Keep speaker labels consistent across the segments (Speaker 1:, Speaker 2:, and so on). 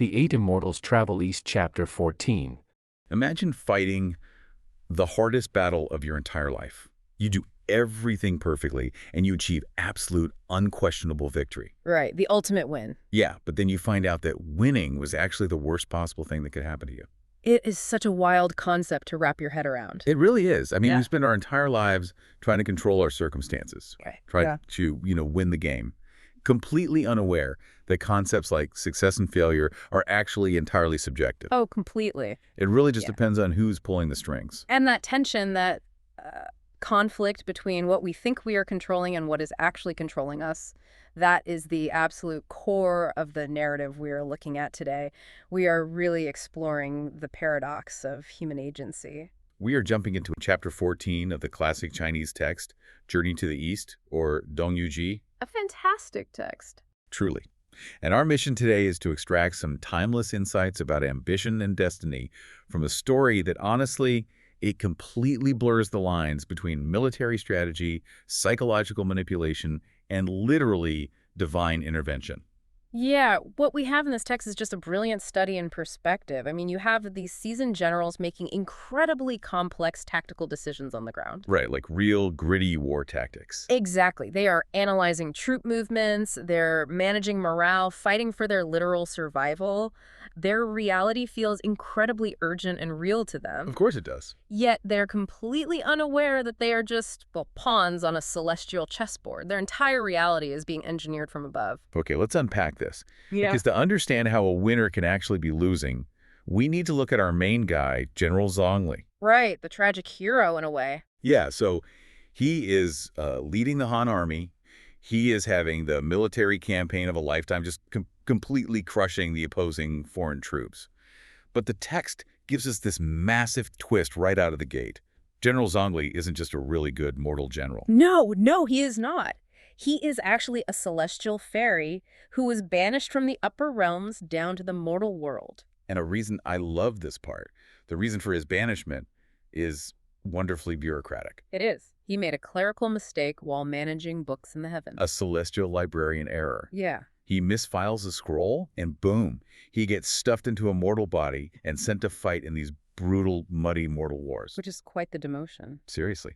Speaker 1: The Eight Immortals Travel East, Chapter 14.
Speaker 2: Imagine fighting the hardest battle of your entire life. You do everything perfectly, and you achieve absolute, unquestionable victory.
Speaker 3: Right, the ultimate win.
Speaker 2: Yeah, but then you find out that winning was actually the worst possible thing that could happen to you.
Speaker 3: It is such a wild concept to wrap your head around.
Speaker 2: It really is. I mean,
Speaker 3: Yeah.
Speaker 2: we spend our entire lives trying to control our circumstances, try to, win the game, completely unaware that concepts like success and failure are actually entirely subjective.
Speaker 3: Oh, completely.
Speaker 2: It really just depends on who's pulling the strings.
Speaker 3: And that tension, that conflict between what we think we are controlling and what is actually controlling us, that is the absolute core of the narrative we are looking at today. We are really exploring the paradox of human agency.
Speaker 2: We are jumping into chapter 14 of the classic Chinese text, Journey to the East, or Dongyuji.
Speaker 3: A fantastic text.
Speaker 2: Truly. And our mission today is to extract some timeless insights about ambition and destiny from a story that honestly, it completely blurs the lines between military strategy, psychological manipulation, and literally divine intervention.
Speaker 3: Yeah, what we have in this text is just a brilliant study in perspective. I mean, you have these seasoned generals making incredibly complex tactical decisions on the ground.
Speaker 2: Right, like real gritty war tactics.
Speaker 3: Exactly. They are analyzing troop movements, they're managing morale, fighting for their literal survival. Their reality feels incredibly urgent and real to them.
Speaker 2: Of course it does.
Speaker 3: Yet they're completely unaware that they are just, well, pawns on a celestial chessboard. Their entire reality is being engineered from above.
Speaker 2: Okay, let's unpack this.
Speaker 3: Yeah.
Speaker 2: Because to understand how a winner can actually be losing, we need to look at our main guy, General Zhongli.
Speaker 3: Right, the tragic hero in a way.
Speaker 2: Yeah, so he is leading the Han army. He is having the military campaign of a lifetime, just completely crushing the opposing foreign troops. But the text gives us this massive twist right out of the gate. General Zhongli isn't just a really good mortal general.
Speaker 3: No, he is not. He is actually a celestial fairy who was banished from the upper realms down to the mortal world.
Speaker 2: And a reason I love this part, the reason for his banishment, is wonderfully bureaucratic.
Speaker 3: It is. He made a clerical mistake while managing books in the heavens.
Speaker 2: A celestial librarian error.
Speaker 3: Yeah.
Speaker 2: He misfiles a scroll, and boom, he gets stuffed into a mortal body and sent to fight in these brutal, muddy mortal wars.
Speaker 3: Which is quite the demotion.
Speaker 2: Seriously.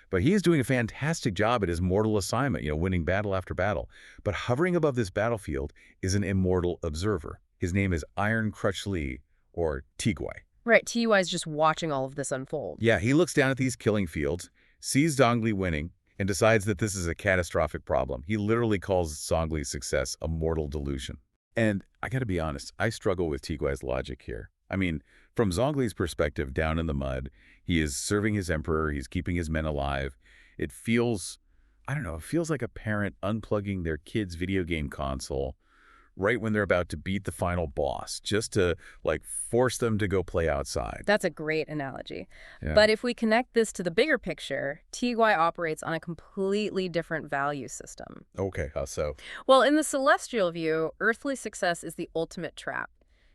Speaker 2: But he is doing a fantastic job at his mortal assignment, winning battle after battle. But hovering above this battlefield is an immortal observer. His name is Iron Crutch Lee, or Tieguai.
Speaker 3: Right, Tieguai is just watching all of this unfold.
Speaker 2: Yeah, he looks down at these killing fields, sees Zhongli winning, and decides that this is a catastrophic problem. He literally calls Zhongli's success a mortal delusion. And I gotta be honest, I struggle with Tieguai's logic here. I mean, from Zhongli's perspective, down in the mud, he is serving his emperor, he's keeping his men alive. It feels, I don't know, it feels like a parent unplugging their kid's video game console right when they're about to beat the final boss, just to, force them to go play outside.
Speaker 3: That's a great analogy.
Speaker 2: Yeah.
Speaker 3: But if we connect this to the bigger picture, Tieguai operates on a completely different value system.
Speaker 2: Okay, how so?
Speaker 3: Well, in the celestial view, earthly success is the ultimate trap.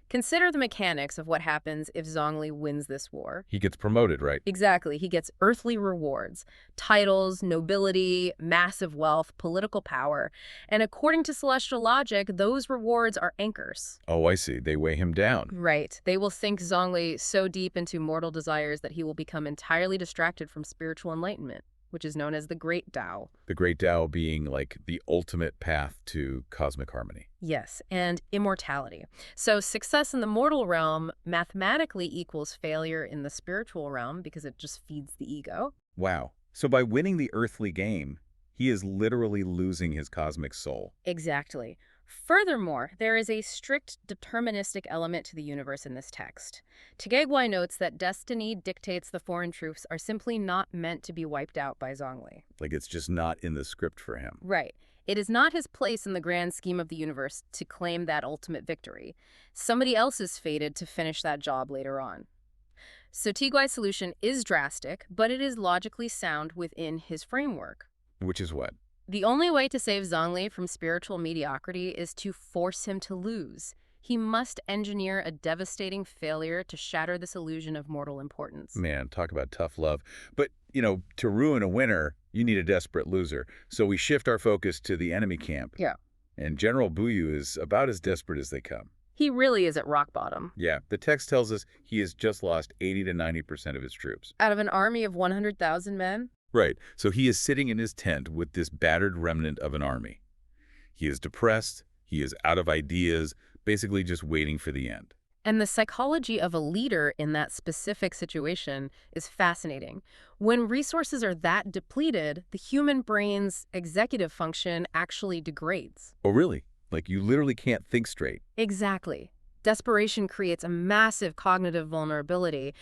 Speaker 3: Consider the mechanics of what happens if Zhongli wins this war.
Speaker 2: He gets promoted, right?
Speaker 3: Exactly. He gets earthly rewards, titles, nobility, massive wealth, political power. And according to celestial logic, those rewards are anchors.
Speaker 2: Oh, I see. They weigh him down.
Speaker 3: Right. They will sink Zhongli so deep into mortal desires that he will become entirely distracted from spiritual enlightenment, which is known as the Great Tao.
Speaker 2: The Great Tao being the ultimate path to cosmic harmony.
Speaker 3: Yes, and immortality. So success in the mortal realm mathematically equals failure in the spiritual realm because it just feeds the ego.
Speaker 2: Wow. So by winning the earthly game, he is literally losing his cosmic soul.
Speaker 3: Exactly. Furthermore, there is a strict deterministic element to the universe in this text. Tieguai notes that destiny dictates the foreign troops are simply not meant to be wiped out by Zhongli.
Speaker 2: It's just not in the script for him.
Speaker 3: Right. It is not his place in the grand scheme of the universe to claim that ultimate victory. Somebody else is fated to finish that job later on. So Tieguai's solution is drastic, but it is logically sound within his framework.
Speaker 2: Which is what?
Speaker 3: The only way to save Zhongli from spiritual mediocrity is to force him to lose. He must engineer a devastating failure to shatter this illusion of mortal importance.
Speaker 2: Man, talk about tough love. But, to ruin a winner, you need a desperate loser. So we shift our focus to the enemy camp.
Speaker 3: Yeah.
Speaker 2: And General Buyu is about as desperate as they come.
Speaker 3: He really is at rock bottom.
Speaker 2: Yeah, the text tells us he has just lost 80 to 90% of his troops.
Speaker 3: Out of an army of 100,000 men?
Speaker 2: Right, so he is sitting in his tent with this battered remnant of an army. He is depressed, he is out of ideas, basically just waiting for the end.
Speaker 3: And the psychology of a leader in that specific situation is fascinating. When resources are that depleted, the human brain's executive function actually degrades.
Speaker 2: Oh, really? Like you literally can't think straight.
Speaker 3: Exactly. Desperation creates a massive cognitive vulnerability.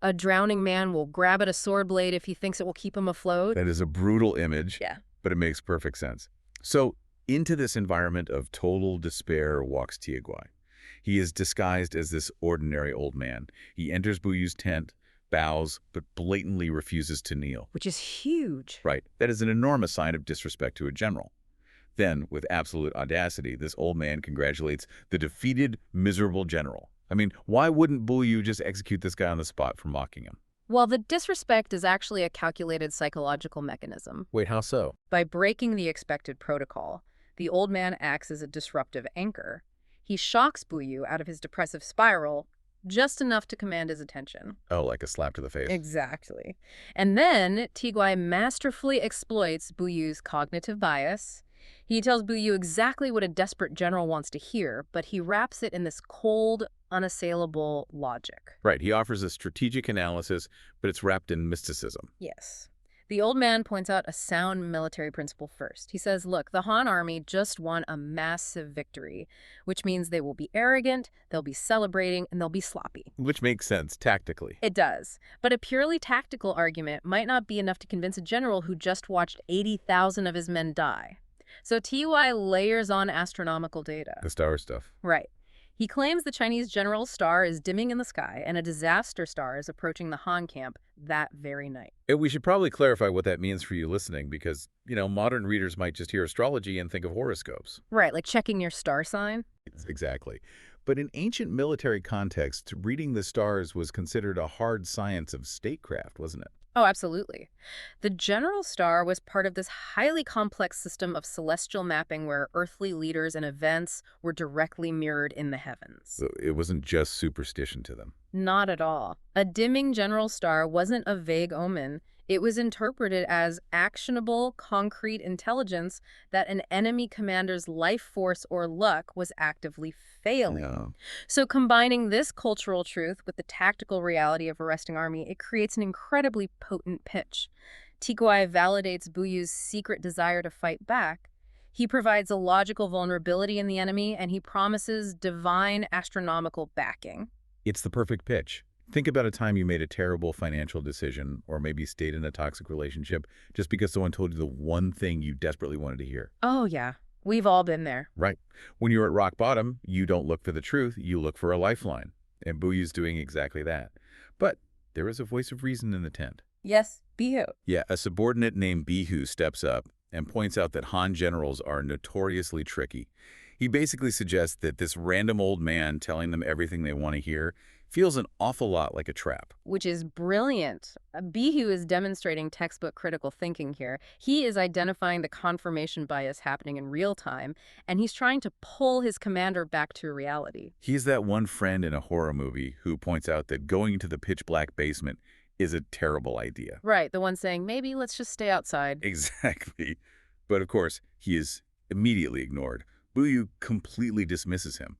Speaker 3: A drowning man will grab at a sword blade if he thinks it will keep him afloat.
Speaker 2: That is a brutal image,
Speaker 3: Yeah.
Speaker 2: but it makes perfect sense. So, into this environment of total despair walks Tieguai. He is disguised as this ordinary old man. He enters Buyu's tent, bows, but blatantly refuses to kneel.
Speaker 3: Which is huge.
Speaker 2: Right. That is an enormous sign of disrespect to a general. Then, with absolute audacity, this old man congratulates the defeated, miserable general. I mean, why wouldn't Buyu just execute this guy on the spot for mocking him?
Speaker 3: Well, the disrespect is actually a calculated psychological mechanism.
Speaker 1: Wait, how so?
Speaker 3: By breaking the expected protocol, the old man acts as a disruptive anchor. He shocks Buyu out of his depressive spiral just enough to command his attention.
Speaker 2: Oh, like a slap to the face.
Speaker 3: Exactly. And then Tieguai masterfully exploits Buyu's cognitive bias. He tells Buyu exactly what a desperate general wants to hear, but he wraps it in this cold, unassailable logic.
Speaker 2: Right. He offers a strategic analysis, but it's wrapped in mysticism.
Speaker 3: Yes. The old man points out a sound military principle first. He says, look, the Han army just won a massive victory, which means they will be arrogant, they'll be celebrating, and they'll be sloppy.
Speaker 2: Which makes sense tactically.
Speaker 3: It does. But a purely tactical argument might not be enough to convince a general who just watched 80,000 of his men die. So Tieguai layers on astronomical data.
Speaker 2: The star stuff.
Speaker 3: Right. He claims the Chinese general's star is dimming in the sky and a disaster star is approaching the Han camp that very night.
Speaker 2: And we should probably clarify what that means for you listening because, modern readers might just hear astrology and think of horoscopes.
Speaker 3: Right, like checking your star sign?
Speaker 2: Exactly. But in ancient military context, reading the stars was considered a hard science of statecraft, wasn't it?
Speaker 3: Oh, absolutely. The general star was part of this highly complex system of celestial mapping where earthly leaders and events were directly mirrored in the heavens.
Speaker 2: So it wasn't just superstition to them.
Speaker 3: Not at all. A dimming general star wasn't a vague omen. It was interpreted as actionable, concrete intelligence that an enemy commander's life force or luck was actively failing.
Speaker 2: Yeah.
Speaker 3: So combining this cultural truth with the tactical reality of a resting army, it creates an incredibly potent pitch. Tieguai validates Buyu's secret desire to fight back. He provides a logical vulnerability in the enemy, and he promises divine astronomical backing.
Speaker 2: It's the perfect pitch. Think about a time you made a terrible financial decision or maybe stayed in a toxic relationship just because someone told you the one thing you desperately wanted to hear.
Speaker 3: Oh, yeah. We've all been there.
Speaker 2: Right. When you're at rock bottom, you don't look for the truth, you look for a lifeline. And Buyu's doing exactly that. But there is a voice of reason in the tent.
Speaker 3: Yes, Bihu.
Speaker 2: Yeah, a subordinate named Bihu steps up and points out that Han generals are notoriously tricky. He basically suggests that this random old man telling them everything they want to hear feels an awful lot like a trap.
Speaker 3: Which is brilliant. Bihu is demonstrating textbook critical thinking here. He is identifying the confirmation bias happening in real time, and he's trying to pull his commander back to reality.
Speaker 2: He's that one friend in a horror movie who points out that going into the pitch-black basement is a terrible idea.
Speaker 3: Right, the one saying, maybe let's just stay outside.
Speaker 2: Exactly. But of course, he is immediately ignored. Buyu completely dismisses him.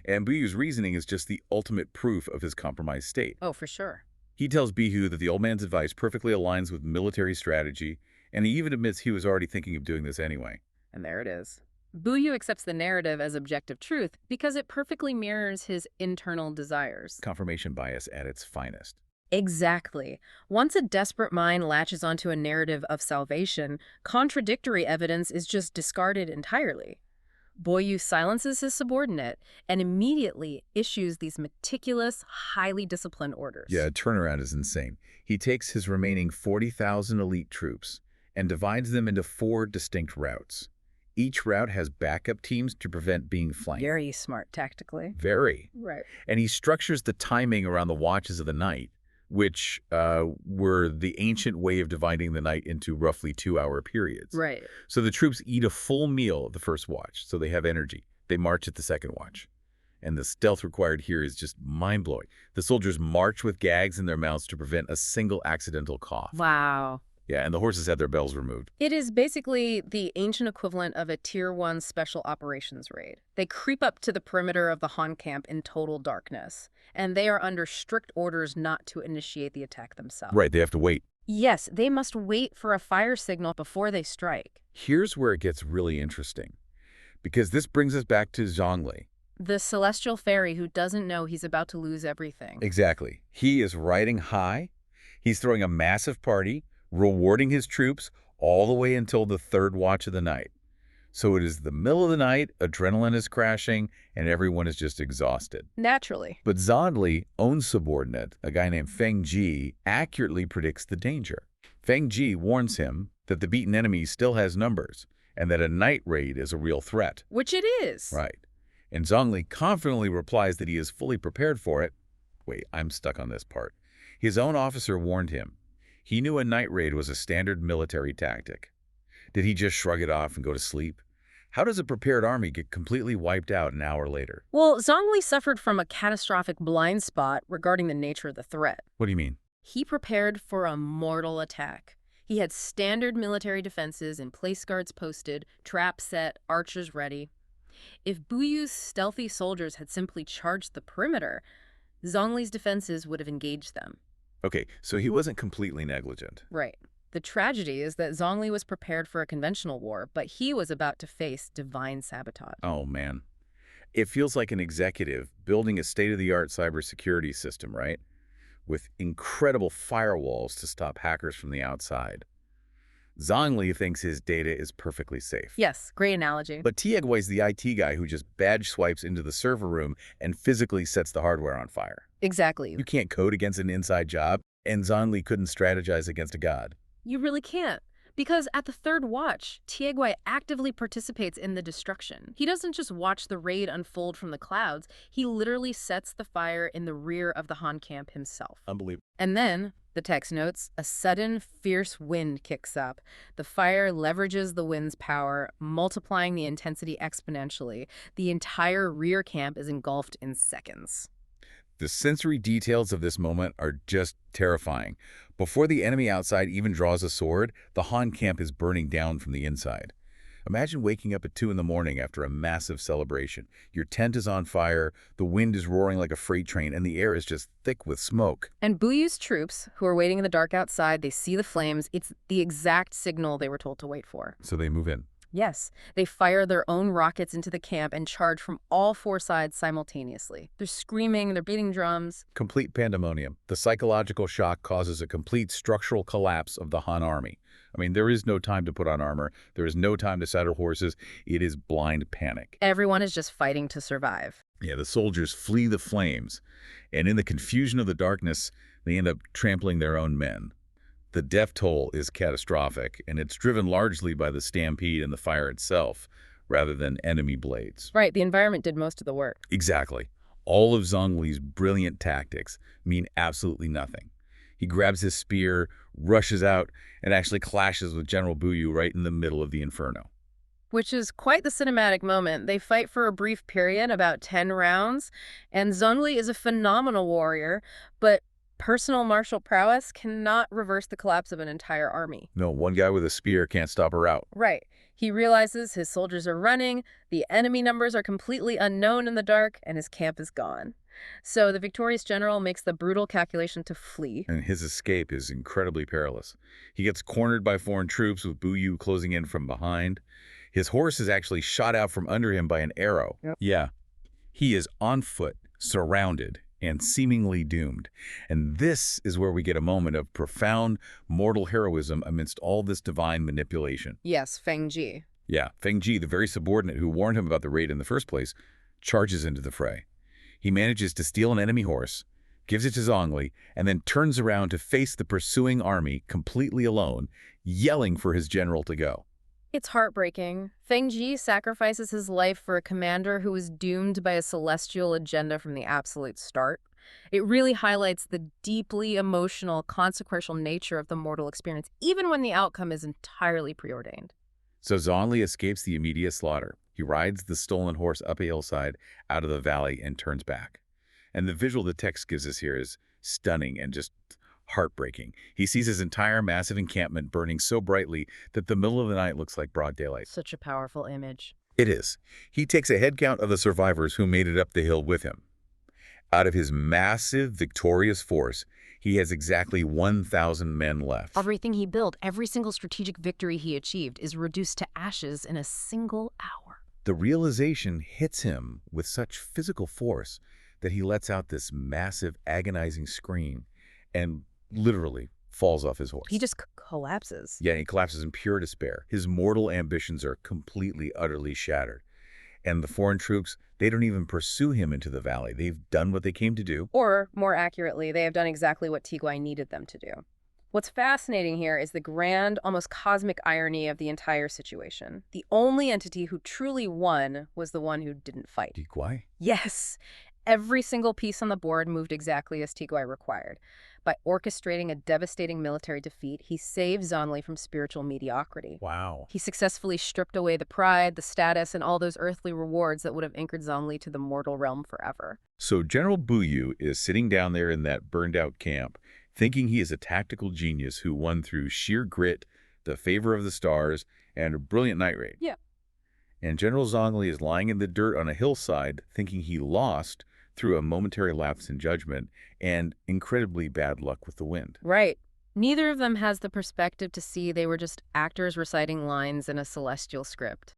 Speaker 2: And Buyu's reasoning is just the ultimate proof of his compromised state.
Speaker 3: Oh, for sure.
Speaker 2: He tells Bihu that the old man's advice perfectly aligns with military strategy, and he even admits he was already thinking of doing this anyway.
Speaker 3: And there it is. Buyu accepts the narrative as objective truth because it perfectly mirrors his internal desires.
Speaker 2: Confirmation bias at its finest.
Speaker 3: Exactly. Once a desperate mind latches onto a narrative of salvation, contradictory evidence is just discarded entirely. Buyu silences his subordinate and immediately issues these meticulous, highly disciplined orders.
Speaker 2: Yeah, turnaround is insane. He takes his remaining 40,000 elite troops and divides them into 4 distinct routes. Each route has backup teams to prevent being flanked.
Speaker 3: Very smart tactically.
Speaker 2: Very.
Speaker 3: Right.
Speaker 2: And he structures the timing around the watches of the night, which were the ancient way of dividing the night into roughly 2-hour periods.
Speaker 3: Right.
Speaker 2: So the troops eat a full meal at the first watch, so they have energy. They march at the second watch. And the stealth required here is just mind-blowing. The soldiers march with gags in their mouths to prevent a single accidental cough.
Speaker 3: Wow.
Speaker 2: Yeah, and the horses had their bells removed.
Speaker 3: It is basically the ancient equivalent of a Tier 1 special operations raid. They creep up to the perimeter of the Han camp in total darkness, and they are under strict orders not to initiate the attack themselves.
Speaker 2: Right, they have to wait.
Speaker 3: Yes, they must wait for a fire signal before they strike.
Speaker 2: Here's where it gets really interesting, because this brings us back to Zhongli.
Speaker 3: The celestial fairy who doesn't know he's about to lose everything.
Speaker 2: Exactly. He is riding high. He's throwing a massive party, rewarding his troops all the way until the third watch of the night. So it is the middle of the night, adrenaline is crashing, and everyone is just exhausted.
Speaker 3: Naturally.
Speaker 2: But Zhongli, own subordinate, a guy named Feng Ji, accurately predicts the danger. Feng Ji warns him that the beaten enemy still has numbers, and that a night raid is a real threat.
Speaker 3: Which it is.
Speaker 2: Right. And Zhongli confidently replies that he is fully prepared for it. Wait, I'm stuck on this part. His own officer warned him. He knew a night raid was a standard military tactic. Did he just shrug it off and go to sleep? How does a prepared army get completely wiped out an hour later?
Speaker 3: Well, Zhongli suffered from a catastrophic blind spot regarding the nature of the threat.
Speaker 2: What do you mean?
Speaker 3: He prepared for a mortal attack. He had standard military defenses and place guards posted, traps set, archers ready. If Buyu's stealthy soldiers had simply charged the perimeter, Zhongli's defenses would have engaged them.
Speaker 2: Okay, so he wasn't completely negligent.
Speaker 3: Right. The tragedy is that Zhongli was prepared for a conventional war, but he was about to face divine sabotage.
Speaker 2: Oh, man. It feels like an executive building a state-of-the-art cybersecurity system, right? With incredible firewalls to stop hackers from the outside. Zhongli thinks his data is perfectly safe.
Speaker 3: Yes, great analogy.
Speaker 2: But Tieguai's the IT guy who just badge swipes into the server room and physically sets the hardware on fire.
Speaker 3: Exactly.
Speaker 2: You can't code against an inside job, and Zhongli couldn't strategize against a god.
Speaker 3: You really can't. Because at the third watch, Tieguai actively participates in the destruction. He doesn't just watch the raid unfold from the clouds, he literally sets the fire in the rear of the Han camp himself.
Speaker 2: Unbelievable.
Speaker 3: And then, the text notes, a sudden, fierce wind kicks up. The fire leverages the wind's power, multiplying the intensity exponentially. The entire rear camp is engulfed in seconds.
Speaker 2: The sensory details of this moment are just terrifying. Before the enemy outside even draws a sword, the Han camp is burning down from the inside. Imagine waking up at 2 in the morning after a massive celebration. Your tent is on fire, the wind is roaring like a freight train, and the air is just thick with smoke.
Speaker 3: And Buyu's troops, who are waiting in the dark outside, they see the flames. It's the exact signal they were told to wait for.
Speaker 2: So they move in.
Speaker 3: Yes, they fire their own rockets into the camp and charge from all four sides simultaneously. They're screaming, they're beating drums.
Speaker 2: Complete pandemonium. The psychological shock causes a complete structural collapse of the Han army. I mean, there is no time to put on armor. There is no time to saddle horses. It is blind panic.
Speaker 3: Everyone is just fighting to survive.
Speaker 2: Yeah, the soldiers flee the flames, and in the confusion of the darkness, they end up trampling their own men. The death toll is catastrophic, and it's driven largely by the stampede and the fire itself, rather than enemy blades.
Speaker 3: Right, the environment did most of the work.
Speaker 2: Exactly. All of Zhongli's brilliant tactics mean absolutely nothing. He grabs his spear, rushes out, and actually clashes with General Buyu right in the middle of the inferno.
Speaker 3: Which is quite the cinematic moment. They fight for a brief period, about 10 rounds, and Zhongli is a phenomenal warrior, but personal martial prowess cannot reverse the collapse of an entire army.
Speaker 2: No, one guy with a spear can't stop a rout.
Speaker 3: Right. He realizes his soldiers are running, the enemy numbers are completely unknown in the dark, and his camp is gone. So the victorious general makes the brutal calculation to flee.
Speaker 2: And his escape is incredibly perilous. He gets cornered by foreign troops with Buyu closing in from behind. His horse is actually shot out from under him by an arrow.
Speaker 3: Yep.
Speaker 2: Yeah. He is on foot, surrounded, and seemingly doomed. And this is where we get a moment of profound mortal heroism amidst all this divine manipulation.
Speaker 3: Yes, Feng Ji.
Speaker 2: Yeah, Feng Ji, the very subordinate who warned him about the raid in the first place, charges into the fray. He manages to steal an enemy horse, gives it to Zhongli, and then turns around to face the pursuing army completely alone, yelling for his general to go.
Speaker 3: It's heartbreaking. Feng Ji sacrifices his life for a commander who was doomed by a celestial agenda from the absolute start. It really highlights the deeply emotional, consequential nature of the mortal experience, even when the outcome is entirely preordained.
Speaker 2: So Zhongli escapes the immediate slaughter. He rides the stolen horse up a hillside, out of the valley, and turns back. And the visual the text gives us here is stunning and just heartbreaking. He sees his entire massive encampment burning so brightly that the middle of the night looks like broad daylight.
Speaker 3: Such a powerful image.
Speaker 2: It is. He takes a head count of the survivors who made it up the hill with him. Out of his massive, victorious force, he has exactly 1,000 men left.
Speaker 3: Everything he built, every single strategic victory he achieved, is reduced to ashes in a single hour.
Speaker 2: The realization hits him with such physical force that he lets out this massive, agonizing scream and literally falls off his horse.
Speaker 3: He just collapses.
Speaker 2: Yeah, he collapses in pure despair. His mortal ambitions are completely, utterly shattered. And the foreign troops, they don't even pursue him into the valley. They've done what they came to do.
Speaker 3: Or, more accurately, they have done exactly what Tieguai needed them to do. What's fascinating here is the grand, almost cosmic irony of the entire situation. The only entity who truly won was the one who didn't fight.
Speaker 2: Tieguai?
Speaker 3: Yes, every single piece on the board moved exactly as Tieguai required. By orchestrating a devastating military defeat, he saved Zhongli from spiritual mediocrity.
Speaker 2: Wow.
Speaker 3: He successfully stripped away the pride, the status, and all those earthly rewards that would have anchored Zhongli to the mortal realm forever.
Speaker 2: So General Buyu is sitting down there in that burned-out camp, thinking he is a tactical genius who won through sheer grit, the favor of the stars, and a brilliant night raid.
Speaker 3: Yeah.
Speaker 2: And General Zhongli is lying in the dirt on a hillside, thinking he lost through a momentary lapse in judgment and incredibly bad luck with the wind.
Speaker 3: Right. Neither of them has the perspective to see they were just actors reciting lines in a celestial script.